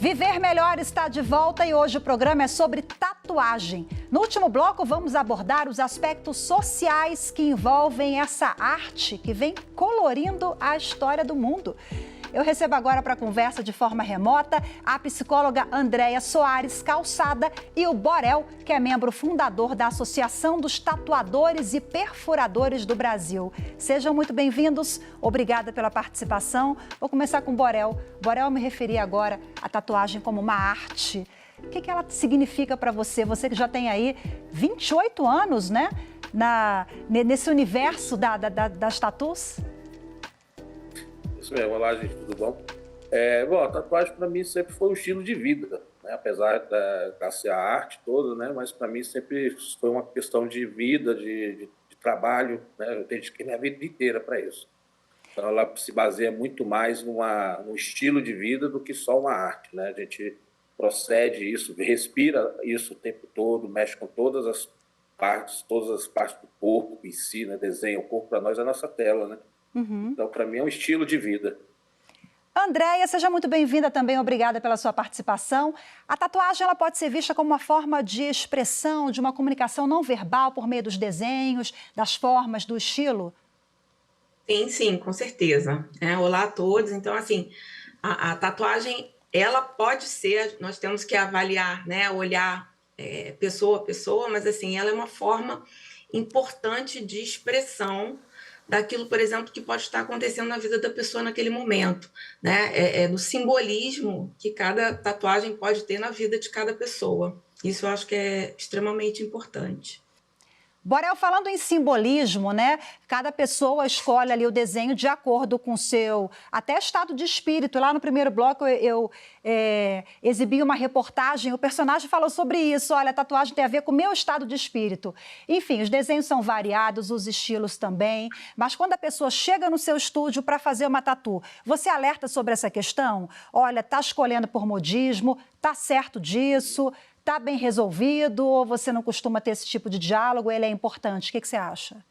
Viver Melhor está de volta e hoje o programa é sobre tatuagem. No último bloco, vamos abordar os aspectos sociais que envolvem essa arte que vem colorindo a história do mundo. Eu recebo agora para a conversa de forma remota a psicóloga Andréia Soares Calçada e o Borel, que é membro fundador da Associação dos Tatuadores e Perfuradores do Brasil. Sejam muito bem-vindos, obrigada pela participação. Vou começar com o Borel. Borel, me referi agora à tatuagem como uma arte. O que ela significa para você? Você que já tem aí 28 anos, né? Nesse universo das tatus? Isso mesmo, olá gente, tudo bom? A tatuagem para mim sempre foi um estilo de vida, né? Apesar da ser a arte toda, né? Mas para mim sempre foi uma questão de vida, de trabalho, né? Eu dediquei minha vida inteira para isso. Então ela se baseia muito mais num estilo de vida do que só uma arte, né? A gente procede isso, respira isso o tempo todo, mexe com todas as partes do corpo em si, né? Desenha o corpo para nós é a nossa tela, né? Uhum. Então, para mim, é um estilo de vida. Andréia, seja muito bem-vinda também, obrigada pela sua participação. A tatuagem ela pode ser vista como uma forma de expressão, de uma comunicação não verbal por meio dos desenhos, das formas, do estilo? Sim, com certeza. Olá a todos. Então, assim, a tatuagem, ela pode ser, nós temos que avaliar, né, olhar pessoa a pessoa, mas, assim, ela é uma forma importante de expressão daquilo, por exemplo, que pode estar acontecendo na vida da pessoa naquele momento, né? Do simbolismo que cada tatuagem pode ter na vida de cada pessoa. Isso eu acho que é extremamente importante. Borel, falando em simbolismo, né? Cada pessoa escolhe ali o desenho de acordo com o seu até estado de espírito. Lá no primeiro bloco eu exibi uma reportagem, o personagem falou sobre isso. Olha, a tatuagem tem a ver com o meu estado de espírito. Enfim, os desenhos são variados, os estilos também. Mas quando a pessoa chega no seu estúdio para fazer uma tatu, você alerta sobre essa questão? Olha, tá escolhendo por modismo, tá certo disso? Está bem resolvido ou você não costuma ter esse tipo de diálogo? Ele é importante. O que você acha?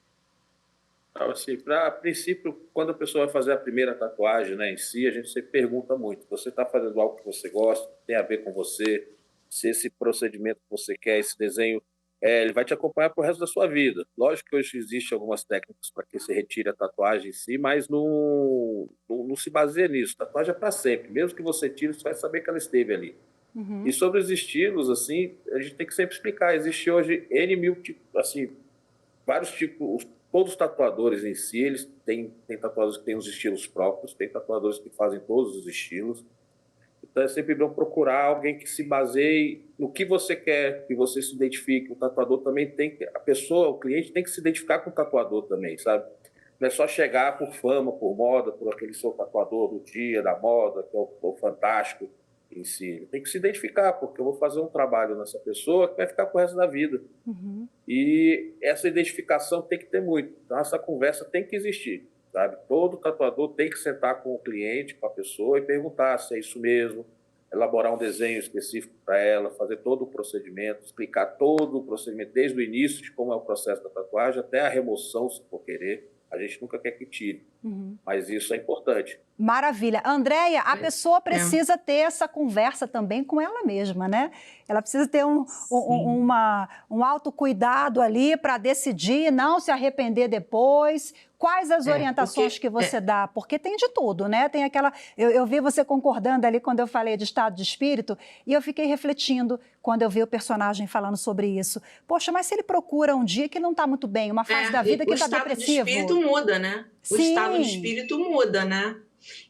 Assim, a princípio, quando a pessoa vai fazer a primeira tatuagem, né, em si, a gente sempre pergunta muito. Você está fazendo algo que você gosta, tem a ver com você, se esse procedimento que você quer, esse desenho, ele vai te acompanhar para o resto da sua vida. Lógico que hoje existem algumas técnicas para que você retire a tatuagem em si, mas não se baseia nisso. Tatuagem é para sempre. Mesmo que você tire, você vai saber que ela esteve ali. Uhum. E sobre os estilos, assim, a gente tem que sempre explicar. Existe hoje N mil tipos, assim, vários tipos. Todos os tatuadores em si, eles têm tatuadores que têm os estilos próprios, tem tatuadores que fazem todos os estilos. Então é sempre bom procurar alguém que se baseie no que você quer, que você se identifique. O tatuador também tem que, a pessoa, o cliente tem que se identificar com o tatuador também, sabe? Não é só chegar por fama, por moda, por aquele seu tatuador do dia, da moda, que é o fantástico em si. Tem que se identificar, porque eu vou fazer um trabalho nessa pessoa que vai ficar pro resto da vida. Uhum. E essa identificação tem que ter muito. Então, essa conversa tem que existir, sabe? Todo tatuador tem que sentar com o cliente, com a pessoa e perguntar se é isso mesmo, elaborar um desenho específico para ela, fazer todo o procedimento, explicar todo o procedimento, desde o início de como é o processo da tatuagem até a remoção, se for querer. A gente nunca quer que tire, mas isso é importante. Maravilha. Andréia, a pessoa precisa ter essa conversa também com ela mesma, né? Ela precisa ter um autocuidado ali para decidir, não se arrepender depois. Quais as orientações que você dá? Porque tem de tudo, né? Tem aquela... Eu vi você concordando ali quando eu falei de estado de espírito e eu fiquei refletindo quando eu vi o personagem falando sobre isso. Poxa, mas se ele procura um dia que não está muito bem, uma fase da vida que está depressivo... O estado de espírito muda, né? O estado de espírito muda, né?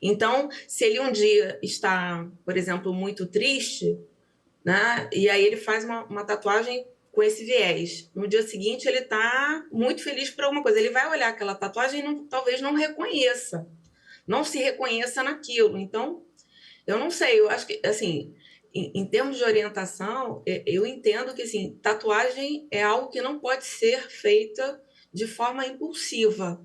Então, se ele um dia está, por exemplo, muito triste, né? E aí ele faz uma tatuagem com esse viés. No dia seguinte, ele está muito feliz por alguma coisa. Ele vai olhar aquela tatuagem e talvez não reconheça. Não se reconheça naquilo. Então, eu não sei. Eu acho que, assim, em termos de orientação, eu entendo que, assim, tatuagem é algo que não pode ser feita de forma impulsiva.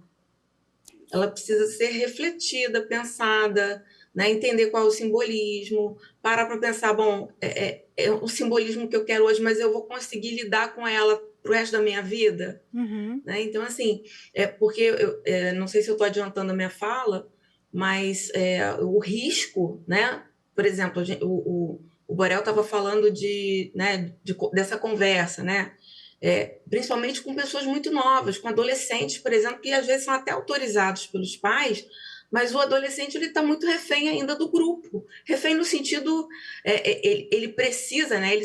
Ela precisa ser refletida, pensada, né? Entender qual é o simbolismo, parar para pensar, bom, é o simbolismo que eu quero hoje, mas eu vou conseguir lidar com ela para o resto da minha vida? Né? Então, assim, porque, não sei se eu estou adiantando a minha fala, mas o risco, né, por exemplo, o Borel estava falando né, dessa conversa, né? Principalmente com pessoas muito novas, com adolescentes, por exemplo, que às vezes são até autorizados pelos pais, mas o adolescente ele está muito refém ainda do grupo, refém no sentido, ele precisa, né? Ele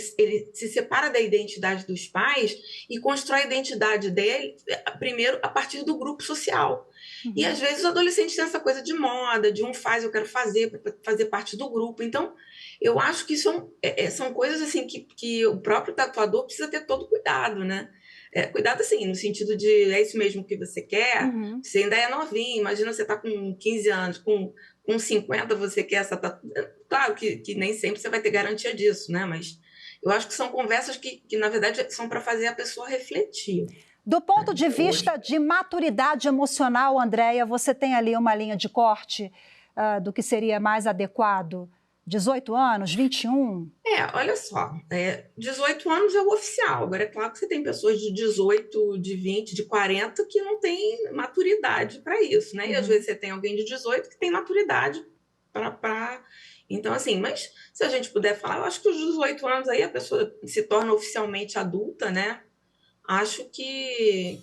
se separa da identidade dos pais e constrói a identidade dele primeiro a partir do grupo social. Uhum. E às vezes os adolescentes têm essa coisa de moda, de um faz, eu quero fazer, para fazer parte do grupo. Então, eu acho que são coisas assim que o próprio tatuador precisa ter todo cuidado, né? Cuidado assim, no sentido de é isso mesmo que você quer, uhum. Você ainda é novinho, imagina você tá com 15 anos, com 50 você quer essa tatuagem. Claro que nem sempre você vai ter garantia disso, né? Mas eu acho que são conversas que na verdade, são para fazer a pessoa refletir. Do ponto de vista de maturidade emocional, Andréia, você tem ali uma linha de corte do que seria mais adequado? 18 anos, 21? Olha só, 18 anos é o oficial. Agora, é claro que você tem pessoas de 18, de 20, de 40 que não têm maturidade para isso, né? E às vezes você tem alguém de 18 que tem maturidade para... Então, assim, mas se a gente puder falar, eu acho que os 18 anos aí a pessoa se torna oficialmente adulta, né? Acho que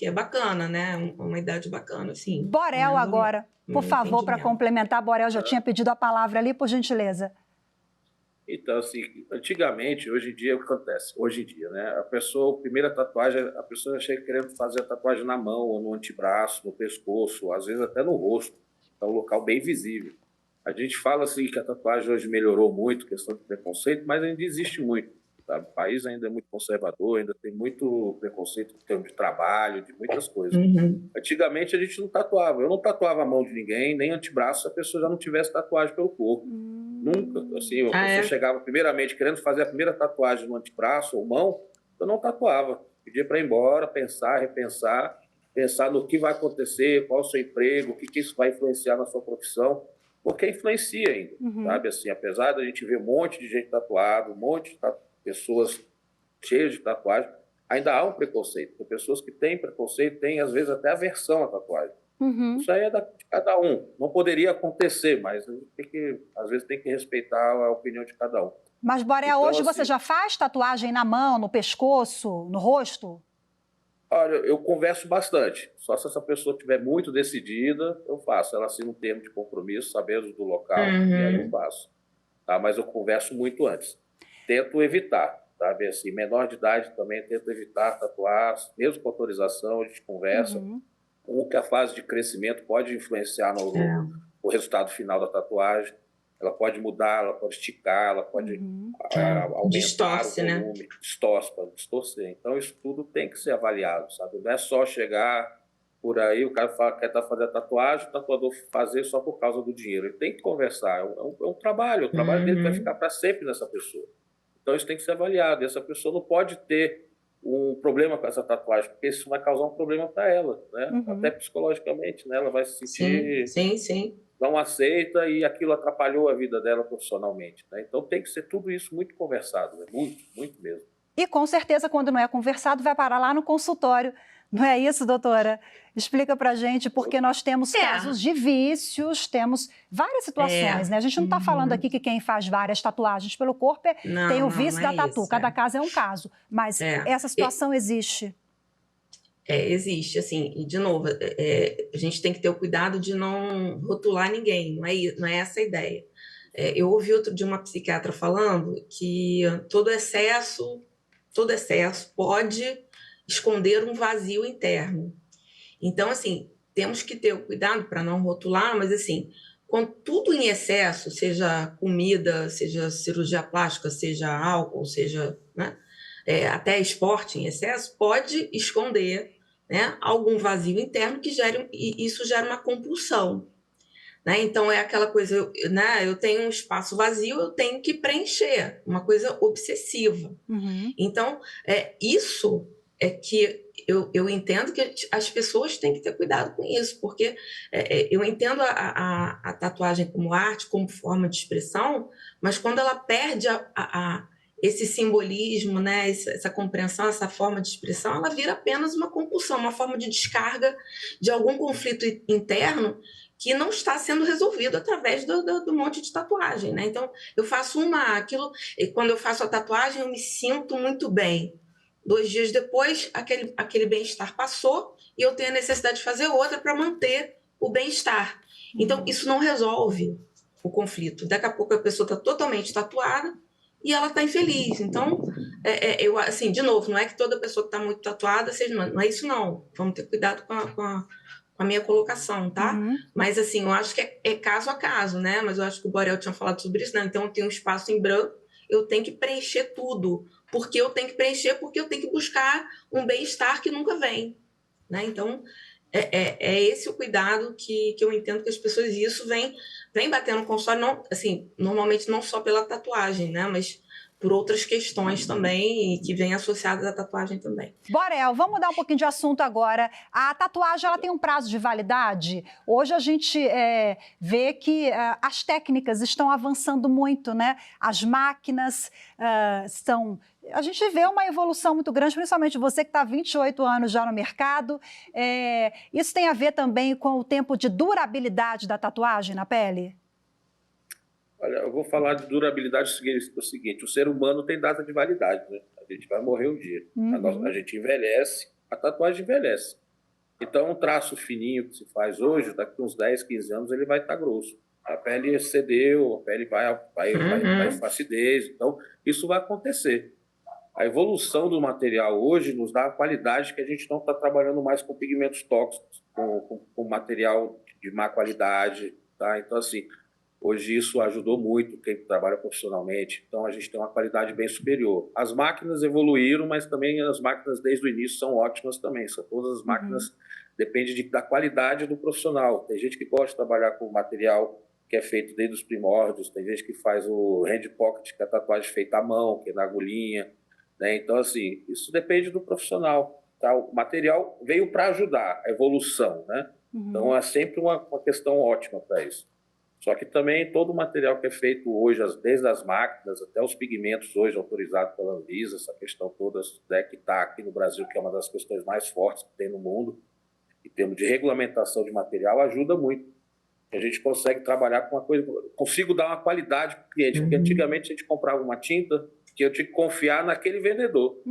é bacana, né? Uma idade bacana, assim. Borel agora. Por favor, para complementar, Borel já tinha pedido a palavra ali, por gentileza. Então, assim, antigamente, hoje em dia, o que acontece? Hoje em dia, né? A primeira tatuagem, a pessoa chega querendo fazer a tatuagem na mão, ou no antebraço, no pescoço, às vezes até no rosto. É um local bem visível. A gente fala, assim, que a tatuagem hoje melhorou muito, questão de preconceito, mas ainda existe muito. Sabe? O país ainda é muito conservador, ainda tem muito preconceito em termos de trabalho, de muitas coisas. Uhum. Antigamente a gente não tatuava. Eu não tatuava a mão de ninguém, nem antebraço, se a pessoa já não tivesse tatuagem pelo corpo. Nunca. Assim, a pessoa chegava primeiramente querendo fazer a primeira tatuagem no antebraço ou mão, eu não tatuava. Pedia para ir embora, pensar, repensar, pensar no que vai acontecer, qual é o seu emprego, o que isso vai influenciar na sua profissão, porque influencia ainda, sabe? Assim, apesar da gente ver um monte de gente tatuada, um monte de pessoas cheias de tatuagem, ainda há um preconceito. Tem pessoas que têm preconceito, têm às vezes até aversão à tatuagem. Uhum. Isso aí é de cada um. Não poderia acontecer, mas a gente às vezes tem que respeitar a opinião de cada um. Mas, Borel, então, hoje você já faz tatuagem na mão, no pescoço, no rosto? Olha, eu converso bastante. Só se essa pessoa estiver muito decidida, eu faço. Ela assina um termo de compromisso, sabendo do local, e aí eu faço. Tá? Mas eu converso muito antes. Tento evitar, sabe? Assim, menor de idade também tento evitar tatuar, mesmo com autorização, a gente conversa. Como que a fase de crescimento pode influenciar no resultado final da tatuagem. Ela pode mudar, ela pode esticar, ela pode aumentar distorce, o volume, né? Pode distorcer. Então, isso tudo tem que ser avaliado, sabe? Não é só chegar por aí, o cara quer fazer a tatuagem, o tatuador fazer só por causa do dinheiro. Ele tem que conversar, é um trabalho, o trabalho dele vai ficar para sempre nessa pessoa. Então, isso tem que ser avaliado. E essa pessoa não pode ter um problema com essa tatuagem, porque isso vai causar um problema para ela, né? Até psicologicamente, né? Ela vai se sentir... Sim. Não aceita e aquilo atrapalhou a vida dela profissionalmente, né? Então, tem que ser tudo isso muito conversado, né? Muito mesmo. E, com certeza, quando não é conversado, vai parar lá no consultório. Não é isso, doutora? Explica pra gente, porque nós temos casos de vícios, temos várias situações, né? A gente não está falando aqui que quem faz várias tatuagens pelo corpo tem o vício da tatu. Isso, cada caso é um caso. Mas essa situação existe. Existe, assim, e de novo, a gente tem que ter o cuidado de não rotular ninguém, não é essa a ideia. Eu ouvi outro de uma psiquiatra falando que todo excesso pode esconder um vazio interno. Então, assim, temos que ter o cuidado para não rotular, mas, assim, com tudo em excesso, seja comida, seja cirurgia plástica, seja álcool, seja, né, até esporte em excesso, pode esconder, né, algum vazio interno e isso gera uma compulsão. Né? Então, é aquela coisa, né, eu tenho um espaço vazio, eu tenho que preencher, uma coisa obsessiva. Então, isso é que eu entendo que as pessoas têm que ter cuidado com isso, porque eu entendo a tatuagem como arte, como forma de expressão, mas quando ela perde esse simbolismo, né, essa compreensão, essa forma de expressão, ela vira apenas uma compulsão, uma forma de descarga de algum conflito interno que não está sendo resolvido através do monte de tatuagem, né? Então, eu faço quando eu faço a tatuagem, eu me sinto muito bem. 2 dias depois, aquele bem-estar passou e eu tenho a necessidade de fazer outra para manter o bem-estar. Então, isso não resolve o conflito. Daqui a pouco a pessoa está totalmente tatuada e ela está infeliz. Então, eu, assim, de novo, não é que toda pessoa que está muito tatuada seja... Não é isso, não. Vamos ter cuidado com a minha colocação, tá? Mas, assim, eu acho que é caso a caso, né? Mas eu acho que o Borel tinha falado sobre isso, né? Então, eu tenho um espaço em branco, eu tenho que preencher tudo. Porque eu tenho que preencher, porque eu tenho que buscar um bem-estar que nunca vem, né? Então, é esse o cuidado que eu entendo que as pessoas... E isso vem batendo no consultório, não, assim, normalmente não só pela tatuagem, né? Mas por outras questões também, que vêm associadas à tatuagem também. Borel, vamos mudar um pouquinho de assunto agora. A tatuagem, ela tem um prazo de validade? Hoje a gente vê que as técnicas estão avançando muito, né? As máquinas estão... A gente vê uma evolução muito grande, principalmente você que está há 28 anos já no mercado. Isso tem a ver também com o tempo de durabilidade da tatuagem na pele? Olha, eu vou falar de durabilidade o seguinte, o ser humano tem data de validade, né? A gente vai morrer um dia. A gente envelhece, a tatuagem envelhece. Então, um traço fininho que se faz hoje, daqui uns 10, 15 anos, ele vai estar grosso. A pele cedeu, a pele vai flacidez. Então, isso vai acontecer. A evolução do material hoje nos dá a qualidade que a gente não está trabalhando mais com pigmentos tóxicos, com material de má qualidade, tá? Então, assim, hoje isso ajudou muito quem trabalha profissionalmente. Então, a gente tem uma qualidade bem superior. As máquinas evoluíram, mas também as máquinas desde o início são ótimas também. São todas as máquinas, depende da qualidade do profissional. Tem gente que gosta de trabalhar com material que é feito desde os primórdios, tem gente que faz o hand pocket, que é a tatuagem feita à mão, que é na agulhinha, né? Então, assim, isso depende do profissional. Tá? O material veio para ajudar a evolução, né? Então, é sempre uma questão ótima para isso. Só que também todo o material que é feito hoje, desde as máquinas até os pigmentos hoje autorizados pela Anvisa, essa questão toda, né, que está aqui no Brasil, que é uma das questões mais fortes que tem no mundo, em termos de regulamentação de material, ajuda muito. A gente consegue trabalhar com uma coisa, consigo dar uma qualidade para o cliente, porque antigamente a gente comprava uma tinta que eu tinha que confiar naquele vendedor.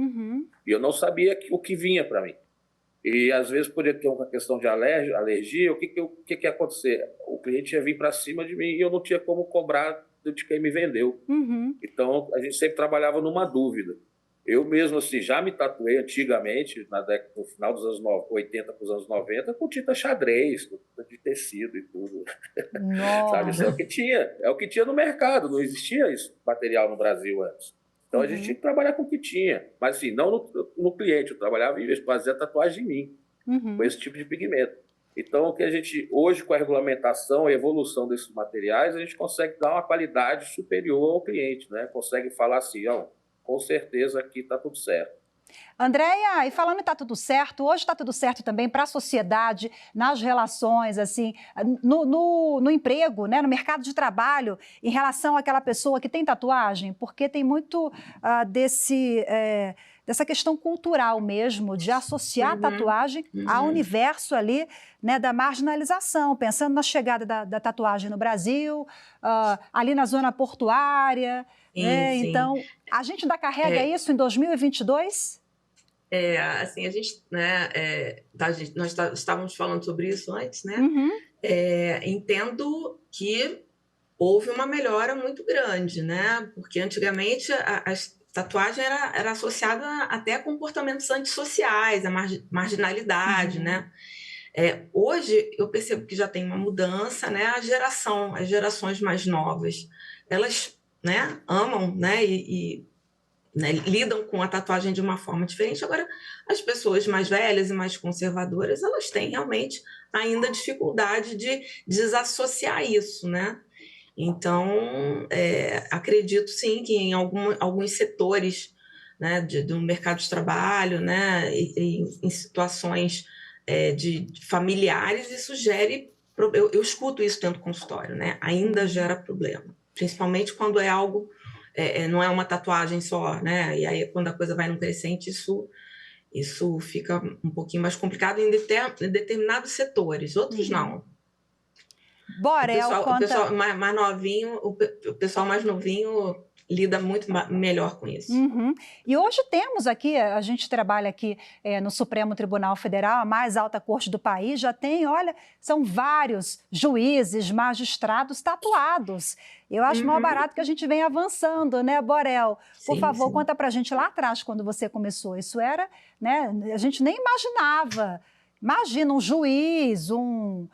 E eu não sabia o que vinha para mim. E, às vezes, poderia ter uma questão de alergia, o que ia acontecer? O cliente ia vir para cima de mim e eu não tinha como cobrar de quem me vendeu. Então, a gente sempre trabalhava numa dúvida. Eu mesmo, assim, já me tatuei antigamente, no final dos anos 80 para os anos 90, com tinta xadrez, com tinta de tecido e tudo. Sabe? Isso é o que tinha no mercado, não existia esse material no Brasil antes. Então, a gente tinha que trabalhar com o que tinha. Mas, assim, não no cliente. Eu trabalhava em vez de fazer a tatuagem em mim, com esse tipo de pigmento. Então, o que a gente, hoje, com a regulamentação e evolução desses materiais, a gente consegue dar uma qualidade superior ao cliente, né? Consegue falar assim, ó, com certeza aqui está tudo certo. Andréia, e falando em está tudo certo, hoje está tudo certo também para a sociedade, nas relações, assim, no emprego, né, no mercado de trabalho, em relação àquela pessoa que tem tatuagem, porque tem muito dessa questão cultural mesmo, de associar a tatuagem ao universo ali, né, da marginalização, pensando na chegada da tatuagem no Brasil, ali na zona portuária, né? Então, a gente ainda carrega isso em 2022? Assim, a gente, né, nós estávamos falando sobre isso antes, né? Entendo que houve uma melhora muito grande, né? Porque antigamente a tatuagem era associada até a comportamentos antissociais, a marginalidade, né? Hoje eu percebo que já tem uma mudança, né? As gerações mais novas, elas, né, amam, né, né, lidam com a tatuagem de uma forma diferente. Agora, as pessoas mais velhas e mais conservadoras, elas têm realmente ainda dificuldade de desassociar isso, né? Então, acredito sim que em alguns setores, né, do mercado de trabalho, né, em situações de familiares, isso gere... Eu escuto isso dentro do consultório, né? Ainda gera problema, principalmente quando é algo não é uma tatuagem só, né? E aí, quando a coisa vai num crescente, isso fica um pouquinho mais complicado em determinados setores, outros não. Borel, o pessoal mais novinho, o pessoal mais novinho lida muito melhor com isso. E hoje temos aqui, a gente trabalha aqui no Supremo Tribunal Federal, a mais alta corte do país, já tem, olha, são vários juízes, magistrados tatuados. Eu acho mal barato que a gente vem avançando, né, Borel? Por favor, conta pra gente lá atrás, quando você começou. Isso era, né, a gente nem imaginava. Imagina um juiz, um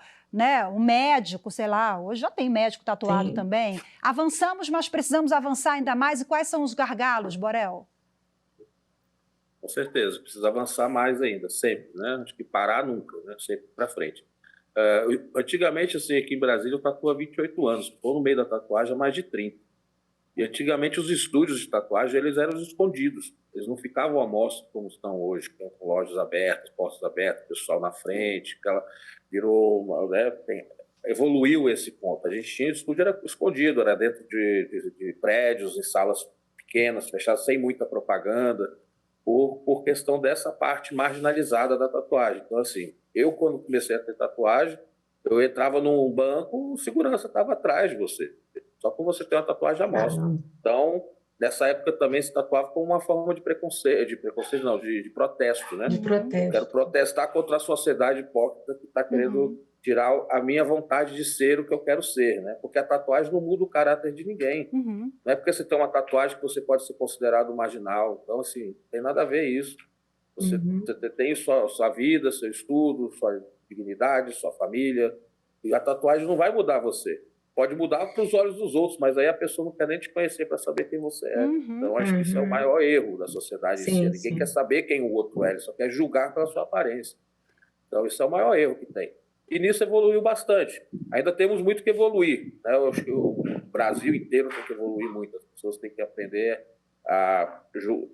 médico, sei lá, hoje já tem médico tatuado também. Avançamos, mas precisamos avançar ainda mais. E quais são os gargalos, Borel? Com certeza, precisa avançar mais ainda, sempre, né? Acho que parar nunca, né? Sempre para frente. Antigamente, assim, aqui em Brasília, eu tatuo há 28 anos. Estou no meio da tatuagem há mais de 30. E antigamente os estúdios de tatuagem, eles eram escondidos. Eles não ficavam à mostra como estão hoje, com lojas abertas, portas abertas, pessoal na frente, virou, né, evoluiu esse ponto. A gente tinha estúdio, era escondido, era dentro de prédios, em salas pequenas, fechadas, sem muita propaganda, por questão dessa parte marginalizada da tatuagem. Então, assim, eu quando comecei a ter tatuagem, eu entrava num banco, o segurança estava atrás de você. Só por você ter uma tatuagem à mostra. Então, nessa época também se tatuava como uma forma de preconceito, de protesto, né? De protesto. Eu quero protestar contra a sociedade hipócrita que está querendo tirar a minha vontade de ser o que eu quero ser, né? Porque a tatuagem não muda o caráter de ninguém. Não é porque você tem uma tatuagem que você pode ser considerado marginal. Então, assim, não tem nada a ver isso. Você tem sua vida, seu estudo, sua dignidade, sua família. E a tatuagem não vai mudar você. Pode mudar para os olhos dos outros, mas aí a pessoa não quer nem te conhecer para saber quem você é. Então, acho que isso é o maior erro da sociedade. Ninguém quer saber quem o outro é, ele só quer julgar pela sua aparência. Então, isso é o maior erro que tem. E nisso evoluiu bastante. Ainda temos muito que evoluir, né? Eu acho que o Brasil inteiro tem que evoluir muito. As pessoas têm que aprender a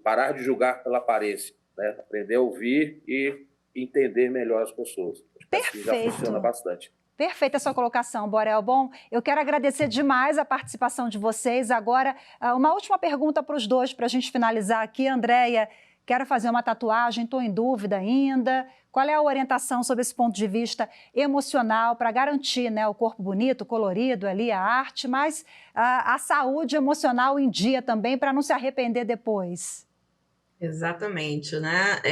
parar de julgar pela aparência, né? Aprender a ouvir e entender melhor as pessoas. Acho que assim já funciona bastante. Perfeita a sua colocação, Borel. Bom, eu quero agradecer demais a participação de vocês. Agora, uma última pergunta para os dois, para a gente finalizar aqui. Andréia, quero fazer uma tatuagem, estou em dúvida ainda. Qual é a orientação sobre esse ponto de vista emocional para garantir, né, o corpo bonito, colorido ali, a arte, mas a saúde emocional em dia também, para não se arrepender depois? Exatamente, né?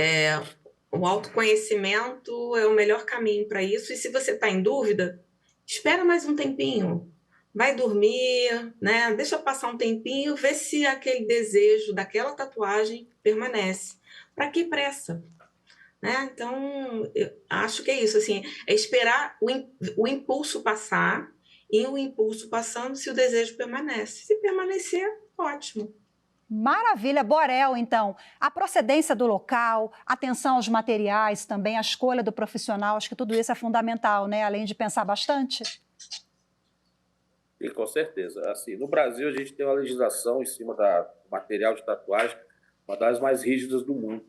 O autoconhecimento é o melhor caminho para isso. E se você está em dúvida, espera mais um tempinho. Vai dormir, né? Deixa passar um tempinho, vê se aquele desejo daquela tatuagem permanece. Para que pressa? Né? Então, eu acho que é isso. Assim, é esperar o impulso passar e o impulso passando se o desejo permanece. Se permanecer, ótimo. Maravilha, Borel, então, a procedência do local, atenção aos materiais também, a escolha do profissional, acho que tudo isso é fundamental, né? Além de pensar bastante. E com certeza. Assim, no Brasil, a gente tem uma legislação em cima do material de tatuagem, uma das mais rígidas do mundo.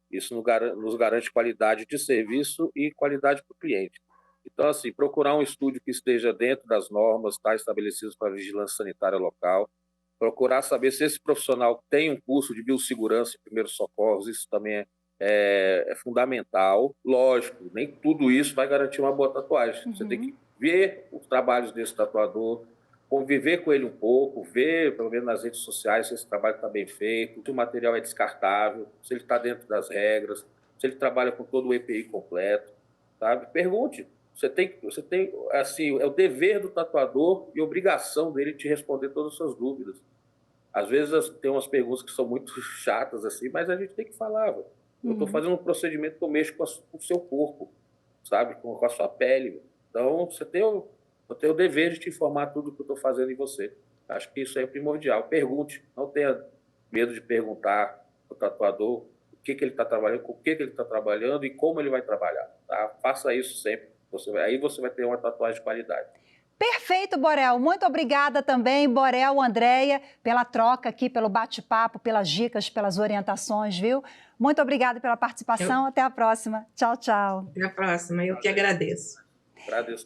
Isso nos garante qualidade de serviço e qualidade para o cliente. Então, assim, procurar um estúdio que esteja dentro das normas, tá, estabelecidas para a vigilância sanitária local, procurar saber se esse profissional tem um curso de biossegurança e primeiros socorros, isso também é fundamental. Lógico, nem tudo isso vai garantir uma boa tatuagem. Você tem que ver os trabalhos desse tatuador, conviver com ele um pouco, ver, pelo menos nas redes sociais, se esse trabalho está bem feito, se o material é descartável, se ele está dentro das regras, se ele trabalha com todo o EPI completo, sabe? Pergunte. Você tem, assim, é o dever do tatuador e obrigação dele te responder todas as suas dúvidas. Às vezes tem umas perguntas que são muito chatas, assim, mas a gente tem que falar. Eu estou fazendo um procedimento que eu mexo com o seu corpo, sabe? Com a sua pele. Então, eu tenho o dever de te informar tudo o que eu estou fazendo em você. Acho que isso é primordial. Pergunte, não tenha medo de perguntar ao tatuador o que ele está trabalhando, com o que ele está trabalhando e como ele vai trabalhar. Tá? Faça isso sempre. Aí você vai ter uma tatuagem de qualidade. Perfeito, Borel. Muito obrigada também, Borel, Andréia, pela troca aqui, pelo bate-papo, pelas dicas, pelas orientações, viu? Muito obrigada pela participação. Até a próxima. Tchau, tchau. Até a próxima. Eu que agradeço. Agradeço.